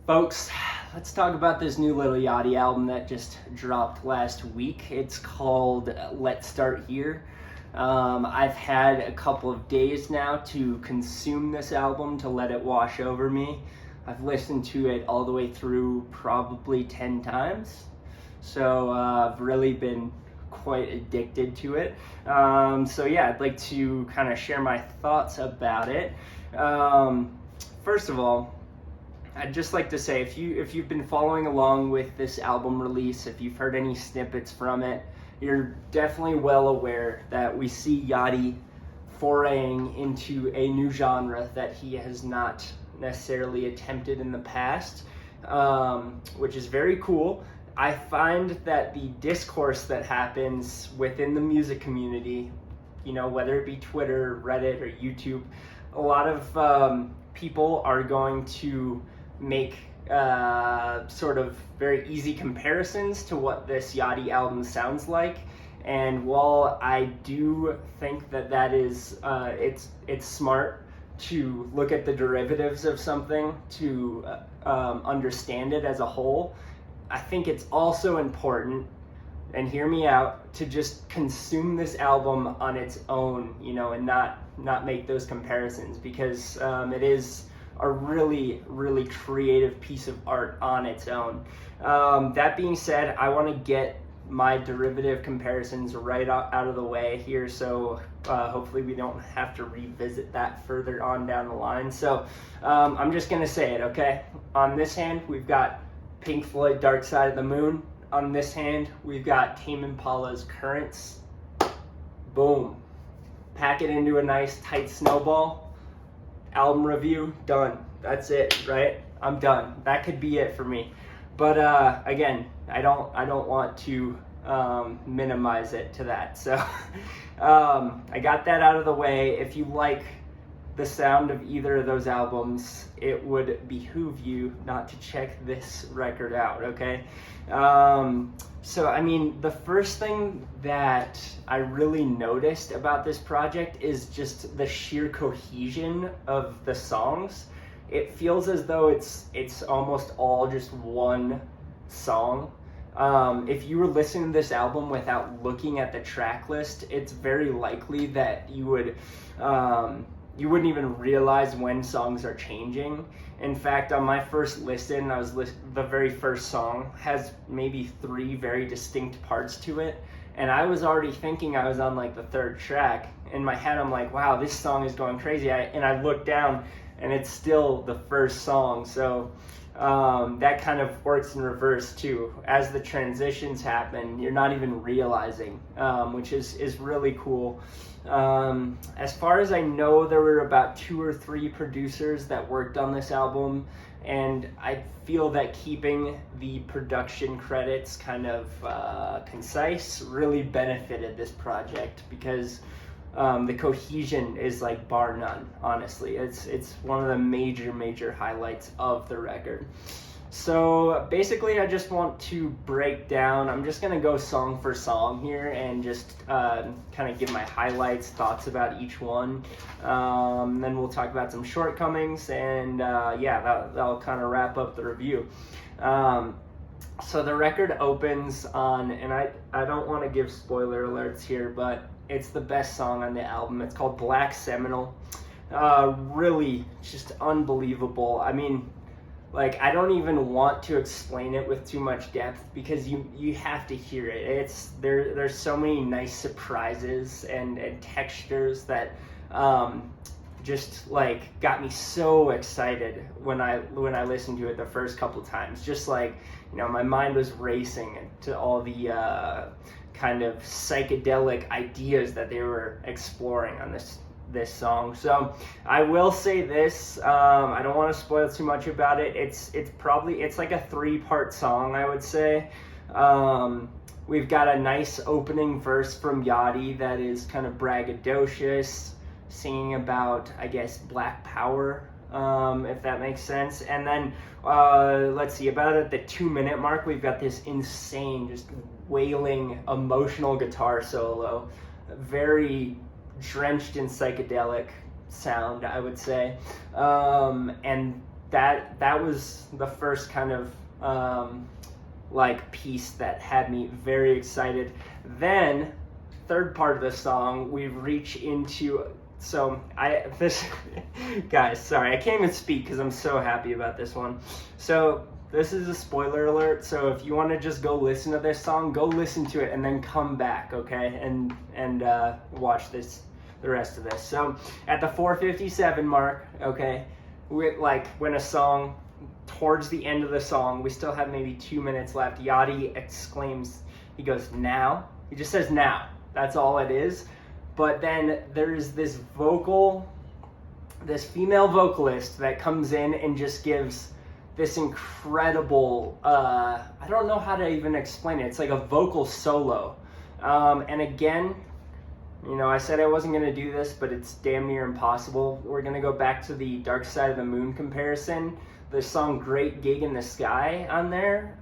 Folks, let's talk about this new Lil Yachty album that just dropped last week. It's called Let's Start Here. I've had a couple of days now to consume this album, to let it wash over me. I've listened to it all the way through probably 10 times. So I've really been quite addicted to it. I'd like to kind of share my thoughts about it. First of all, I'd just like to say, if you've been following along with this album release, if you've heard any snippets from it, you're definitely well aware that we see Yachty foraying into a new genre that he has not necessarily attempted in the past, which is very cool. I find that the discourse that happens within the music community, whether it be Twitter, Reddit, or YouTube, a lot of people are going to make sort of very easy comparisons to what this Yachty album sounds like. And while I do think that is it's smart to look at the derivatives of something to understand it as a whole, I think it's also important, and hear me out, to just consume this album on its own, and not make those comparisons, because it is a really, really creative piece of art on its own. That being said, I want to get my derivative comparisons right out of the way here, so hopefully we don't have to revisit that further on down the line. So I'm just going to say it, okay? On this hand, we've got Pink Floyd, Dark Side of the Moon. On this hand, we've got Tame Impala's Currents. Boom. Pack it into a nice tight snowball. Album review, done. That's it, right? I'm done. That could be it for me. But again, I don't want to minimize it to that. So I got that out of the way. If you like the sound of either of those albums, it would behoove you not to check this record out, okay? The first thing that I really noticed about this project is just the sheer cohesion of the songs. It feels as though it's almost all just one song. If you were listening to this album without looking at the track list, it's very likely that you wouldn't even realize when songs are changing. In fact, on my first listen, the very first song has maybe 3 very distinct parts to it, and I was already thinking I was on like the 3rd track. In my head, I'm like, wow, this song is going crazy. And I look down, and it's still the first song. So that kind of works in reverse too. As the transitions happen, you're not even realizing, which is really cool. As far as I know, there were about 2 or 3 producers that worked on this album, and I feel that keeping the production credits kind of concise really benefited this project, because the cohesion is like bar none, honestly. It's one of the major highlights of the record. So basically, I just want to break down, I'm just going to go song for song here and just kind of give my highlights, thoughts about each one. Then we'll talk about some shortcomings, and that'll kind of wrap up the review. So the record opens on, and I don't want to give spoiler alerts here, but it's the best song on the album. It's called Black Seminole. Really just unbelievable. I mean, I don't even want to explain it with too much depth, because you have to hear it. There's so many nice surprises and textures that just got me so excited when I listened to it the first couple times. Just my mind was racing to all the kind of psychedelic ideas that they were exploring on this song. So I will say this, I don't want to spoil too much about it. It's like a 3-part song, I would say. We've got a nice opening verse from Yachty that is kind of braggadocious, singing about, I guess, Black Power, if that makes sense. And then let's see, about at the 2-minute mark, we've got this insane, just wailing, emotional guitar solo, very drenched in psychedelic sound, I would say. And that was the first kind of like piece that had me very excited. Then third part of the song, we reach into, so this guys, sorry, I can't even speak because I'm so happy about this one. So this is a spoiler alert, so if you want to just go listen to this song, go listen to it and then come back, okay, and watch the rest of this. So at the 4:57 mark, okay, like when a song, towards the end of the song, we still have maybe 2 minutes left, Yachty exclaims, he goes, now, he just says now, that's all it is. But then there's this female vocalist that comes in and just gives this incredible, I don't know how to even explain it. It's like a vocal solo. And again, you know, I said I wasn't going to do this, but it's damn near impossible. We're going to go back to the Dark Side of the Moon comparison. The song Great Gig in the Sky on there.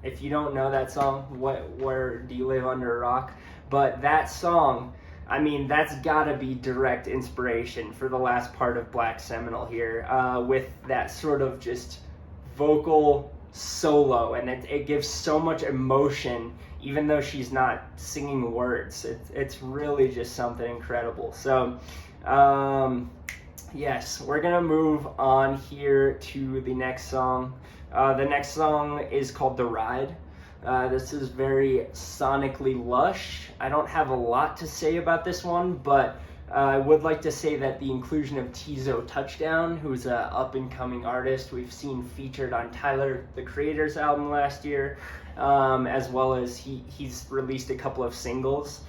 If you don't know that song, where do you live under a rock? But that song, I mean, that's gotta be direct inspiration for the last part of Black Seminole here, with that sort of just vocal solo, and it gives so much emotion, even though she's not singing words. It's really just something incredible. So, yes, we're gonna move on here to the next song. The next song is called The Ride. This is very sonically lush. I don't have a lot to say about this one, but I would like to say that the inclusion of Tizo Touchdown, who's an up-and-coming artist we've seen featured on Tyler, the Creator's album last year, as well as he's released a couple of singles.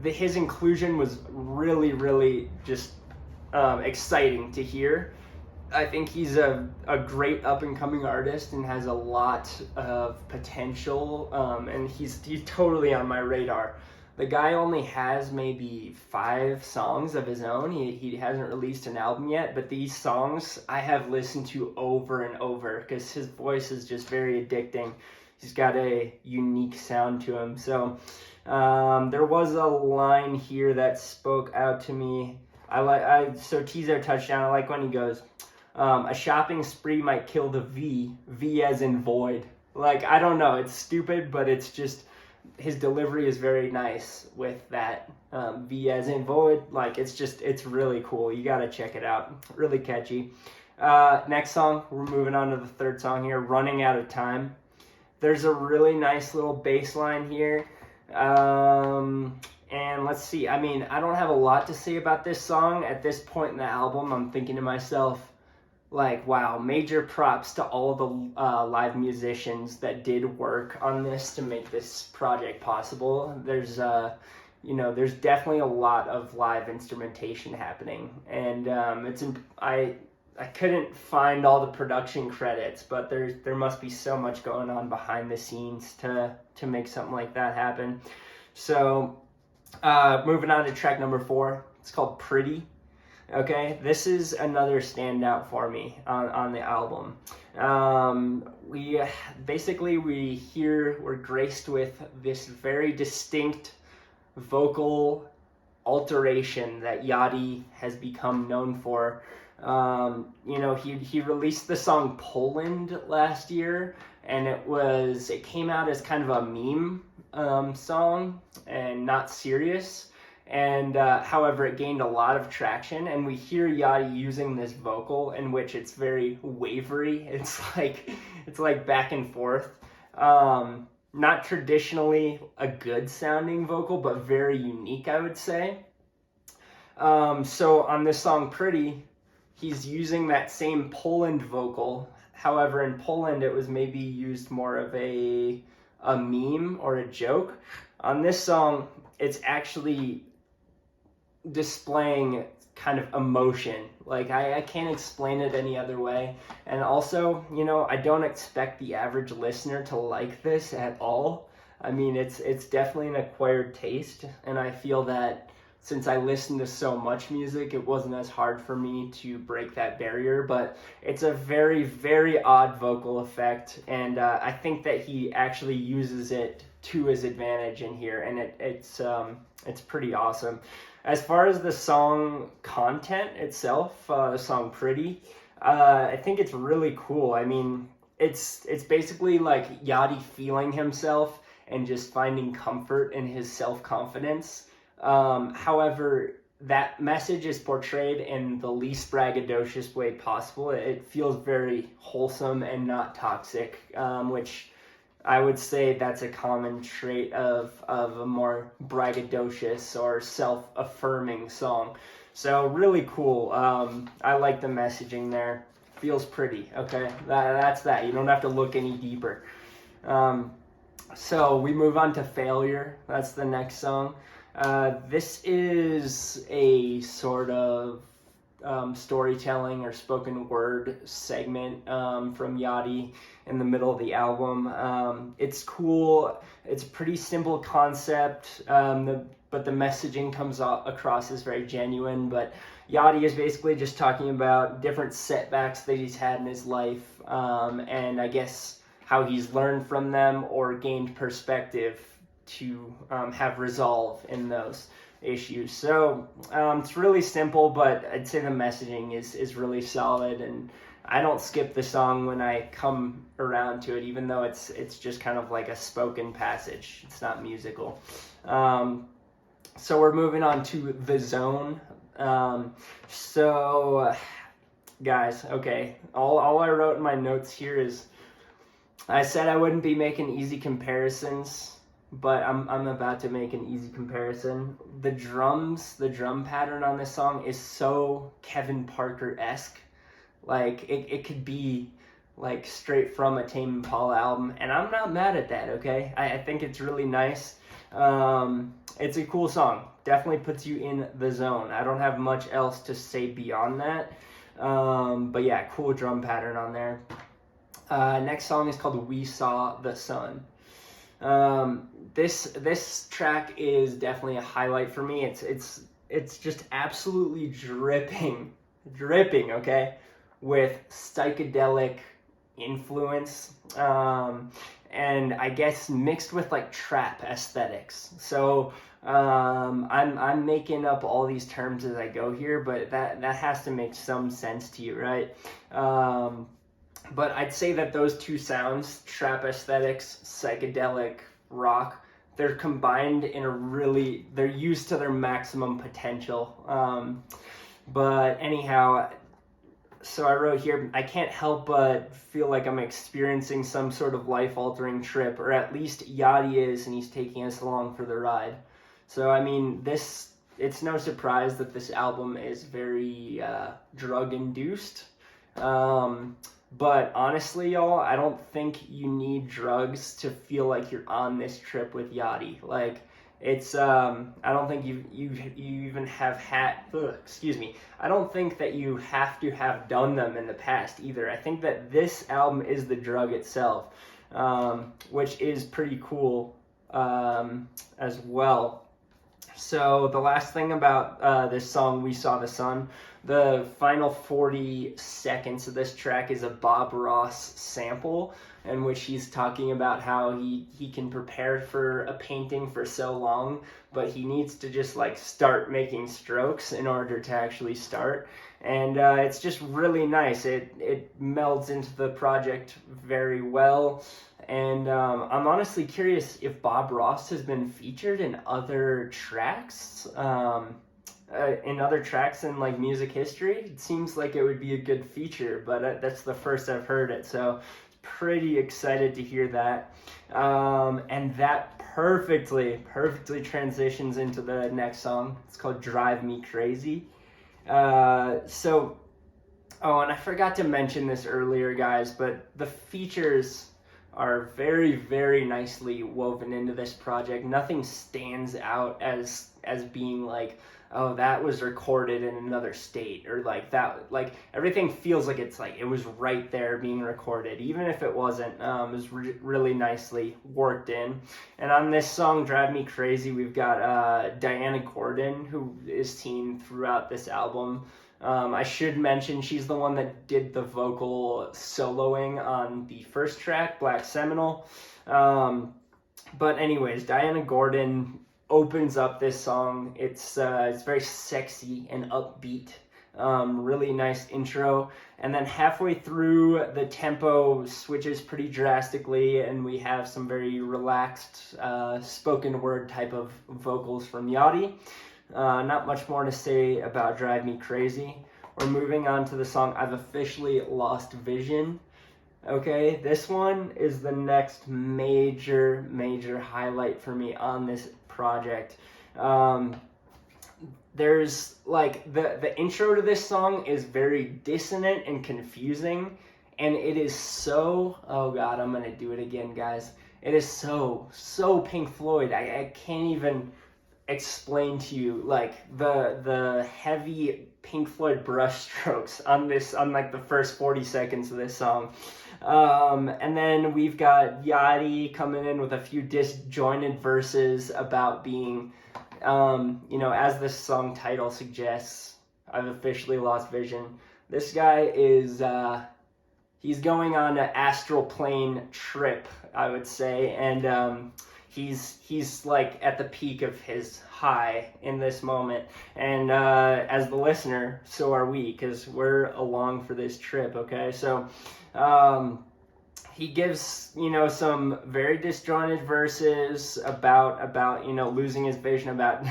His inclusion was really, really just exciting to hear. I think he's a great up-and-coming artist and has a lot of potential, and he's totally on my radar. The guy only has maybe 5 songs of his own. He hasn't released an album yet, but these songs I have listened to over and over because his voice is just very addicting. He's got a unique sound to him. So there was a line here that spoke out to me. So Tizo Touchdown, I like when he goes, a shopping spree might kill the V as in void. Like, I don't know, it's stupid, but it's just, his delivery is very nice with that V as in void. Like, it's really cool. You gotta check it out. Really catchy. Next song, we're moving on to the third song here, Running Out of Time. There's a really nice little bass line here. And let's see, I mean, I don't have a lot to say about this song. At this point in the album, I'm thinking to myself, like, wow, major props to all the live musicians that did work on this to make this project possible. There's there's definitely a lot of live instrumentation happening, and I couldn't find all the production credits, but there must be so much going on behind the scenes to make something like that happen. So moving on to track number 4, it's called Pretty. Okay, this is another standout for me on the album. We're graced with this very distinct vocal alteration that Yachty has become known for. He released the song Poland last year, and it came out as kind of a meme song and not serious. And however, it gained a lot of traction, and we hear Yachty using this vocal in which it's very wavery. It's like back and forth. Not traditionally a good sounding vocal, but very unique, I would say. So on this song Pretty, he's using that same Poland vocal. However, in Poland, it was maybe used more of a meme or a joke. On this song, it's actually displaying kind of emotion. Like, I can't explain it any other way. And also, I don't expect the average listener to like this at all. I mean, it's definitely an acquired taste, and I feel that since I listened to so much music, it wasn't as hard for me to break that barrier, but it's a very, very odd vocal effect, and I think that he actually uses it to his advantage in here, and it's pretty awesome. As far as the song content itself, the song "Pretty," I think it's really cool. I mean, it's basically like Yachty feeling himself and just finding comfort in his self confidence. However, that message is portrayed in the least braggadocious way possible. It feels very wholesome and not toxic, which I would say that's a common trait of a more braggadocious or self-affirming song. So really cool. I like the messaging there. Feels pretty. Okay, that's that. You don't have to look any deeper. Um, so we move on to Failure. That's the next song. This is a sort of storytelling or spoken word segment from Yachty in the middle of the album. It's cool. It's a pretty simple concept, but the messaging comes across as very genuine. But Yachty is basically just talking about different setbacks that he's had in his life, and I guess how he's learned from them or gained perspective to have resolve in those issues. So it's really simple, but I'd say the messaging is really solid, and I don't skip the song when I come around to it, even though it's just kind of like a spoken passage. It's not musical. So we're moving on to The Zone. So guys, okay, all I wrote in my notes here is I said I wouldn't be making easy comparisons, but I'm about to make an easy comparison. The drum pattern on this song is so Kevin Parker-esque. Like, it could be, like, straight from a Tame Impala album, and I'm not mad at that, okay? I think it's really nice. It's a cool song. Definitely puts you in the zone. I don't have much else to say beyond that. But yeah, cool drum pattern on there. Next song is called We Saw the Sun. This track is definitely a highlight for me. It's just absolutely dripping, okay, with psychedelic influence, and I guess mixed with like trap aesthetics. So I'm making up all these terms as I go here, but that has to make some sense to you, right? But I'd say that those two sounds, trap aesthetics, psychedelic rock, they're combined in they're used to their maximum potential. But anyhow, so I wrote here, I can't help but feel like I'm experiencing some sort of life-altering trip, or at least Yachty is, and he's taking us along for the ride. So, I mean, it's no surprise that this album is very drug-induced. But honestly, y'all, I don't think you need drugs to feel like you're on this trip with Yachty. Like, it's I don't think you even have had. Excuse me. I don't think that you have to have done them in the past either. I think that this album is the drug itself, which is pretty cool as well. So the last thing about this song, We Saw the Sun, the final 40 seconds of this track is a Bob Ross sample in which he's talking about how he can prepare for a painting for so long, but he needs to just like start making strokes in order to actually start. And it's just really nice. It melds into the project very well. And I'm honestly curious if Bob Ross has been featured in other tracks, in like music history. It seems like it would be a good feature, but that's the first I've heard it. So pretty excited to hear that. And that perfectly transitions into the next song. It's called Drive Me Crazy. And I forgot to mention this earlier, guys, but the features are very, very nicely woven into this project. Nothing stands out as being like, oh, that was recorded in another state, or like that, like everything feels like it's like it was right there being recorded, even if it wasn't. It was really nicely worked in. And on this song, Drive Me Crazy, we've got Diana Gordon, who is seen throughout this album. I should mention she's the one that did the vocal soloing on the first track, Black Seminole. But anyways, Diana Gordon, opens up this song. It's very sexy and upbeat. Really nice intro, and then halfway through the tempo switches pretty drastically, and we have some very relaxed spoken word type of vocals from Yachty. Not much more to say about Drive Me Crazy. We're moving on to the song I've Officially Lost Vision. Okay, this one is the next major highlight for me on this project. There's like the intro to this song is very dissonant and confusing, and it is so, oh god, I'm gonna do it again, guys. It is so Pink Floyd. I can't even explain to you like the heavy Pink Floyd brushstrokes on like the first 40 seconds of this song. And then we've got Yachty coming in with a few disjointed verses about being, as this song title suggests, I've officially lost vision. This guy is, he's going on an astral plane trip, I would say, and he's like at the peak of his high in this moment, and as the listener, so are we, because we're along for this trip. Okay, so he gives some very disjointed verses about losing his vision, about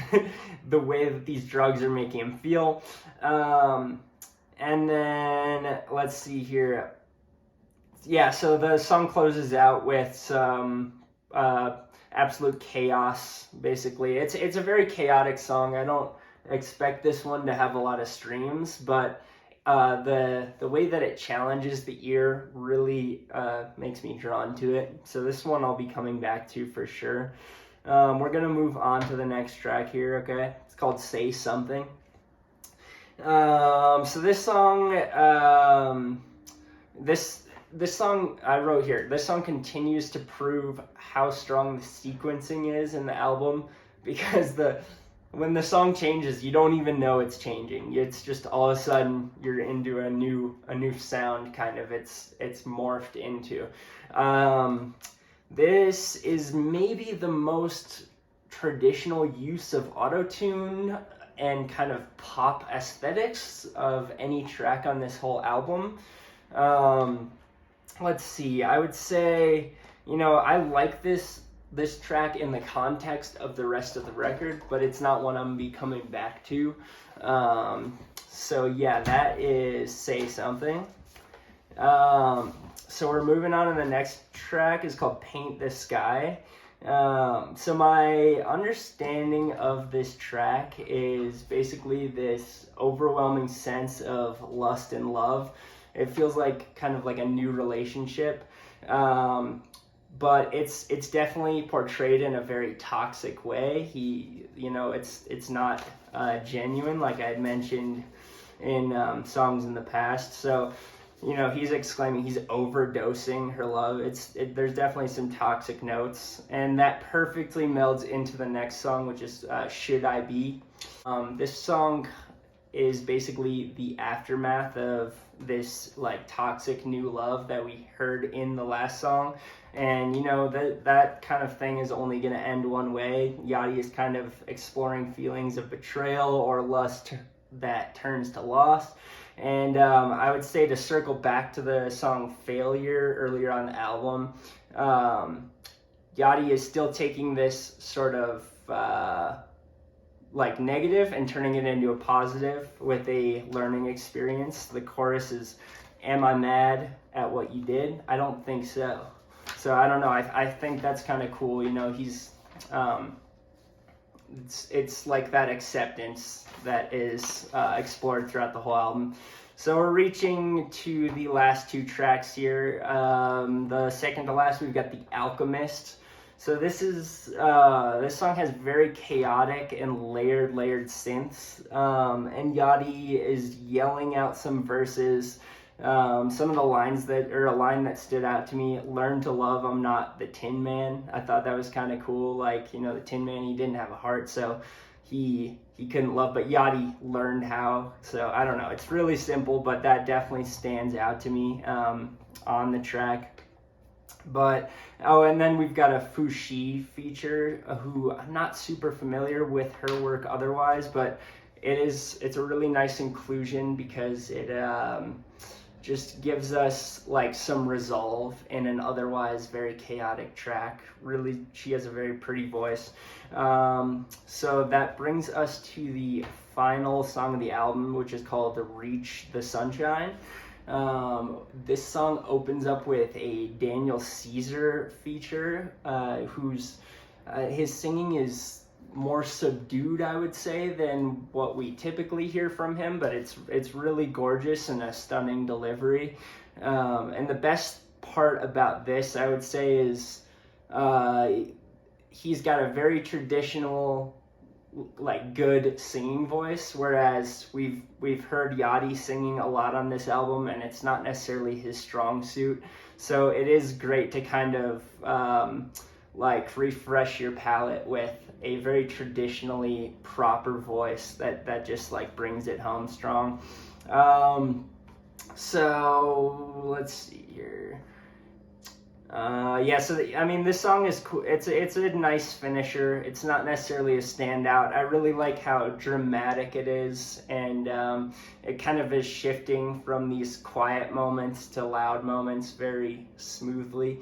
the way that these drugs are making him feel, and then let's see here. Yeah, so the song closes out with some absolute chaos. Basically, it's a very chaotic song. I don't expect this one to have a lot of streams, but the way that it challenges the ear really makes me drawn to it. So this one I'll be coming back to for sure. We're gonna move on to the next track here. Okay, it's called Say Something. So this song, this song I wrote here, this song continues to prove how strong the sequencing is in the album, because when the song changes, you don't even know it's changing. It's just all of a sudden you're into a new sound, kind of. It's morphed into. This is maybe the most traditional use of auto-tune and kind of pop aesthetics of any track on this whole album. Let's see, I would say, I like this track in the context of the rest of the record, but it's not one I'm gonna be coming back to. So yeah, that is Say Something. So we're moving on to the next track. Is called Paint the Sky. So my understanding of this track is basically this overwhelming sense of lust and love. It feels like kind of like a new relationship, but it's definitely portrayed in a very toxic way. It's not genuine, like I had mentioned in songs in the past. So he's exclaiming he's overdosing her love. There's definitely some toxic notes, and that perfectly melds into the next song, which is Should I Be. This song is basically the aftermath of this like toxic new love that we heard in the last song, and that kind of thing is only going to end one way. Yachty is kind of exploring feelings of betrayal or lust that turns to loss. And I would say, to circle back to the song Failure earlier on the album, Yachty is still taking this sort of like negative and turning it into a positive with a learning experience. The chorus is, "Am I mad at what you did? I don't think so." So I don't know. I think that's kind of cool. He's it's like that acceptance that is explored throughout the whole album. So we're reaching to the last two tracks here. The second to last, we've got The Alchemist. So this song has very chaotic and layered synths, and Yachty is yelling out some verses. Some of the lines a line that stood out to me: "Learn to love, I'm not the Tin Man." I thought that was kind of cool. Like, the Tin Man, he didn't have a heart, so he couldn't love, but Yachty learned how. So I don't know. It's really simple, but that definitely stands out to me on the track. But oh, and then we've got a Fushi feature, who I'm not super familiar with her work otherwise, but it's a really nice inclusion because it just gives us like some resolve in an otherwise very chaotic track. Really, she has a very pretty voice. So that brings us to the final song of the album, which is called "The Reach the Sunshine." This song opens up with a Daniel Caesar feature, whose his singing is more subdued, I would say, than what we typically hear from him, but it's really gorgeous and a stunning delivery. And the best part about this, I would say, is he's got a very traditional, like, good singing voice, whereas we've heard Yachty singing a lot on this album, and it's not necessarily his strong suit. So it is great to kind of like refresh your palate with a very traditionally proper voice that just like brings it home strong. So let's see here. I mean, this song is cool. It's a nice finisher. It's not necessarily a standout. I really like how dramatic it is, and it kind of is shifting from these quiet moments to loud moments very smoothly.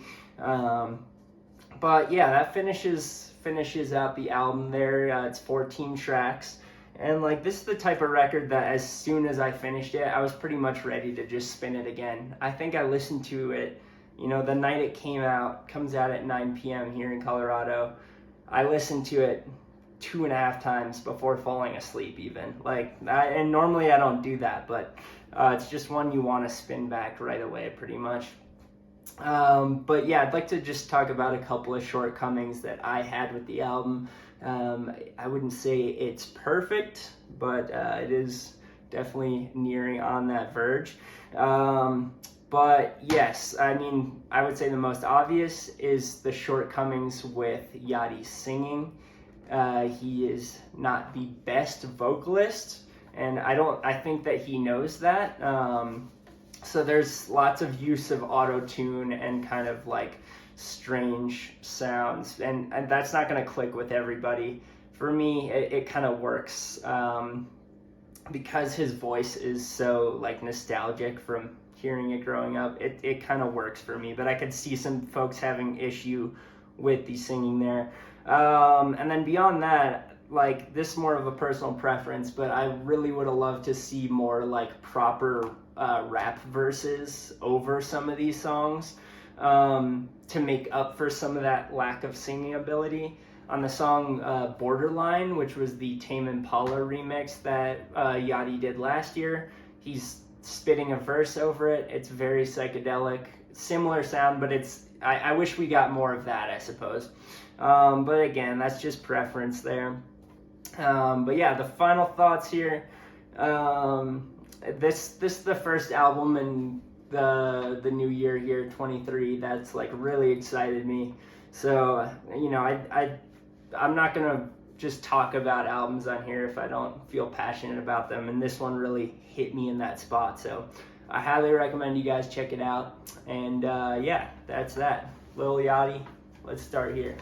But yeah, that finishes out the album there. It's 14 tracks. And like, this is the type of record that as soon as I finished it, I was pretty much ready to just spin it again. I think I listened to it, the night it comes out at 9 p.m. here in Colorado. I listened to it 2.5 times before falling asleep even. And normally I don't do that, but it's just one you want to spin back right away pretty much. But yeah, I'd like to just talk about a couple of shortcomings that I had with the album. I wouldn't say it's perfect, but it is definitely nearing on that verge. But yes, I mean, I would say the most obvious is the shortcomings with Yachty's singing. He is not the best vocalist, and I think that he knows that. So there's lots of use of auto-tune and kind of like strange sounds, and that's not going to click with everybody. For me, it kind of works because his voice is so like nostalgic from hearing it growing up. It kind of works for me, but I could see some folks having issue with the singing there. And then beyond that, like, this is more of a personal preference, but I really would have loved to see more like proper rap verses over some of these songs to make up for some of that lack of singing ability. On the song Borderline, which was the Tame Impala remix that Yachty did last year, he's spitting a verse over it. It's very psychedelic, similar sound, but I wish we got more of that, I suppose. But again, that's just preference there. But yeah, the final thoughts here. This is the first album in the new year here, 23, that's like really excited me. So I'm not gonna just talk about albums on here if I don't feel passionate about them, and this one really hit me in that spot. So I highly recommend you guys check it out. And yeah, that's that. Lil Yachty, let's start here.